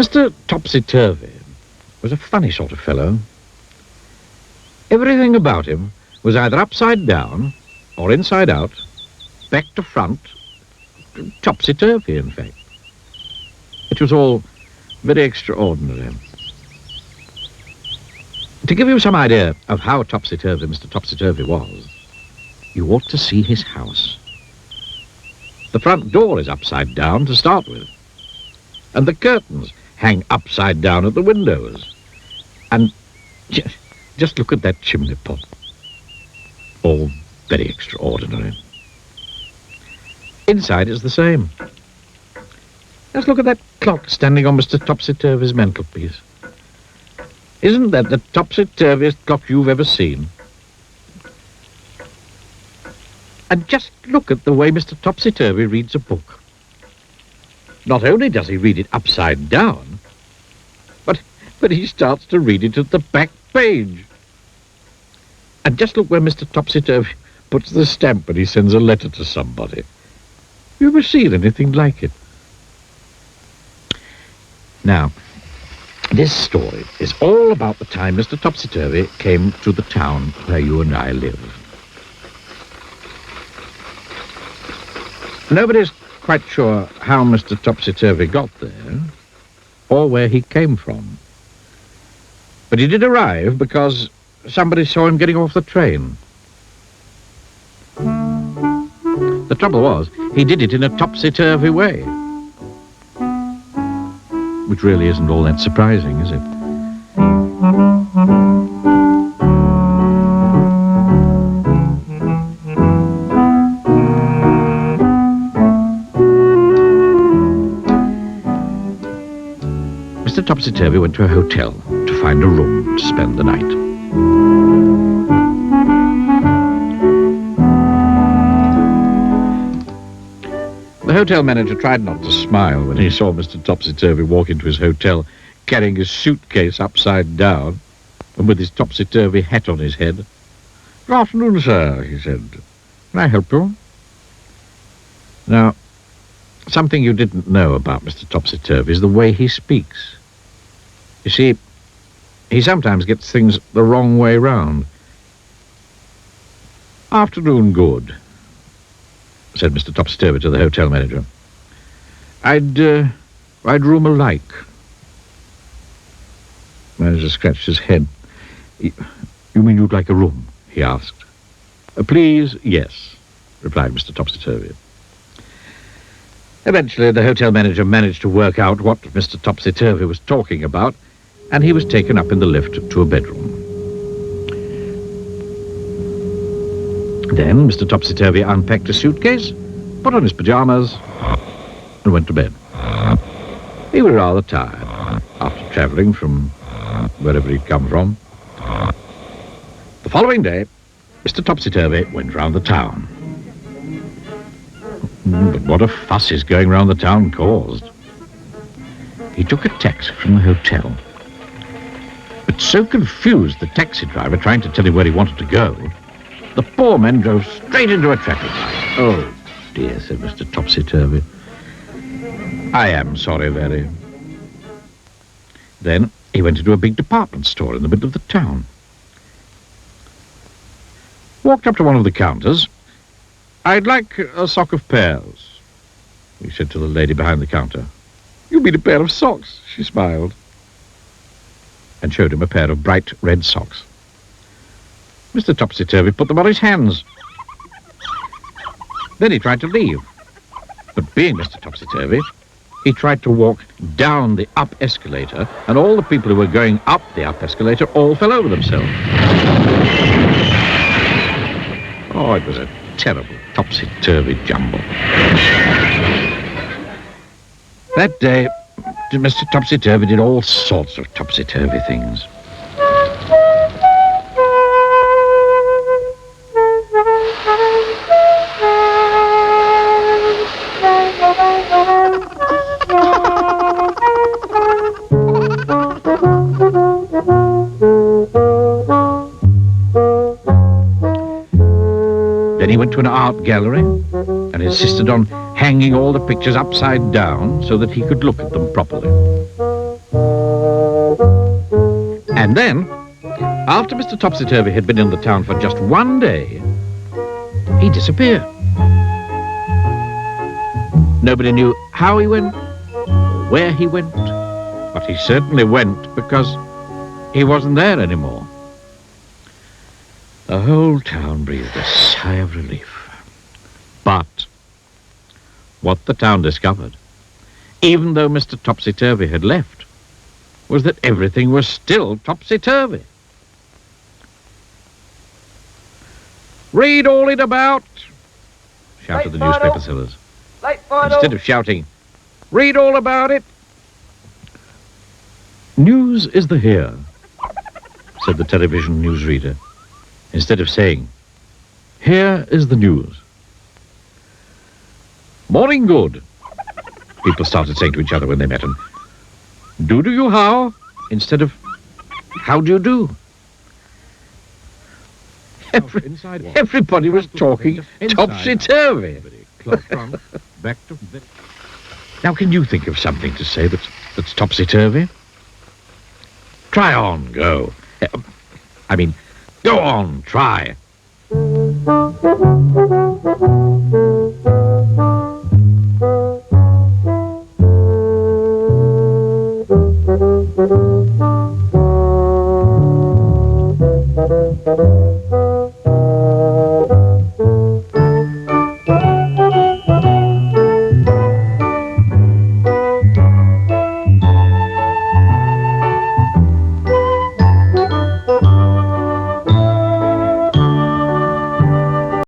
Mr. Topsy-Turvy was a funny sort of fellow. Everything about him was either upside down or inside out, back to front, topsy-turvy, in fact. It was all very extraordinary. To give you some idea of how topsy-turvy Mr. Topsy-Turvy was, you ought to see his house. The front door is upside down to start with, and the curtains hang upside down at the windows. And just look at that chimney pot. All very extraordinary. Inside is the same. Just look at that clock standing on Mr. Topsy-Turvy's mantelpiece. Isn't that the topsy-turviest clock you've ever seen? And just look at the way Mr. Topsy-Turvy reads a book. Not only does he read it upside down, but he starts to read it at the back page. And just look where Mr. Topsy-Turvy puts the stamp when he sends a letter to somebody. You ever seen anything like it? Now, this story is all about the time Mr. Topsy-Turvy came to the town where you and I live. Nobody's quite sure how Mr. Topsy-Turvy got there, or where he came from. But he did arrive because somebody saw him getting off the train. The trouble was, he did it in a topsy-turvy way. Which really isn't all that surprising, is it? Mr. Topsy-Turvy went to a hotel to find a room to spend the night. The hotel manager tried not to smile when he saw Mr. Topsy-Turvy walk into his hotel carrying his suitcase upside down and with his topsy-turvy hat on his head. "Good afternoon, sir," he said. "Can I help you?" Now, something you didn't know about Mr. Topsy-Turvy is the way he speaks. You see, he sometimes gets things the wrong way round. "Afternoon, good," said Mr. Topsy-Turvy to the hotel manager. I'd room alike." The manager scratched his head. "You mean you'd like a room?" he asked. "Please, yes," replied Mr. Topsy-Turvy. Eventually, the hotel manager managed to work out what Mr. Topsy-Turvy was talking about, and he was taken up in the lift to a bedroom. Then Mr. Topsy-Turvy unpacked his suitcase, put on his pajamas, and went to bed. He was rather tired after travelling from wherever he'd come from. The following day, Mr. Topsy-Turvy went round the town. But what a fuss his going round the town caused. He took a taxi from the hotel, but so confused the taxi driver trying to tell him where he wanted to go, the poor man drove straight into a traffic light. "Oh, dear," said Mr. Topsy-Turvy. "I am sorry, very." Then he went into a big department store in the middle of the town. Walked up to one of the counters. "I'd like a sock of pears," he said to the lady behind the counter. "You mean a pair of socks?" she smiled, and showed him a pair of bright red socks. Mr. Topsy-Turvy put them on his hands. Then he tried to leave. But being Mr. Topsy-Turvy, he tried to walk down the up escalator, and all the people who were going up the up escalator all fell over themselves. Oh, it was a terrible topsy-turvy jumble. That day, Mr. Topsy-Turvy did all sorts of topsy-turvy things. Then he went to an art gallery and insisted on hanging all the pictures upside down so that he could look at them properly. And then, after Mr. Topsy-Turvy had been in the town for just one day, he disappeared. Nobody knew how he went or where he went, but he certainly went because he wasn't there anymore. The whole town breathed a sigh of relief. But what the town discovered, even though Mr. Topsy-Turvy had left, was that everything was still topsy-turvy. "Read all it about," shouted the newspaper sellers. Instead of shouting, "Read all about it." "News is the here," said the television newsreader, instead of saying, "Here is the news." "Morning good," people started saying to each other when they met him. "Do you how?" instead of "How do you do?" Everybody was talking topsy-turvy. Now, can you think of something to say that's topsy-turvy? Try on, go. I mean, go on, try.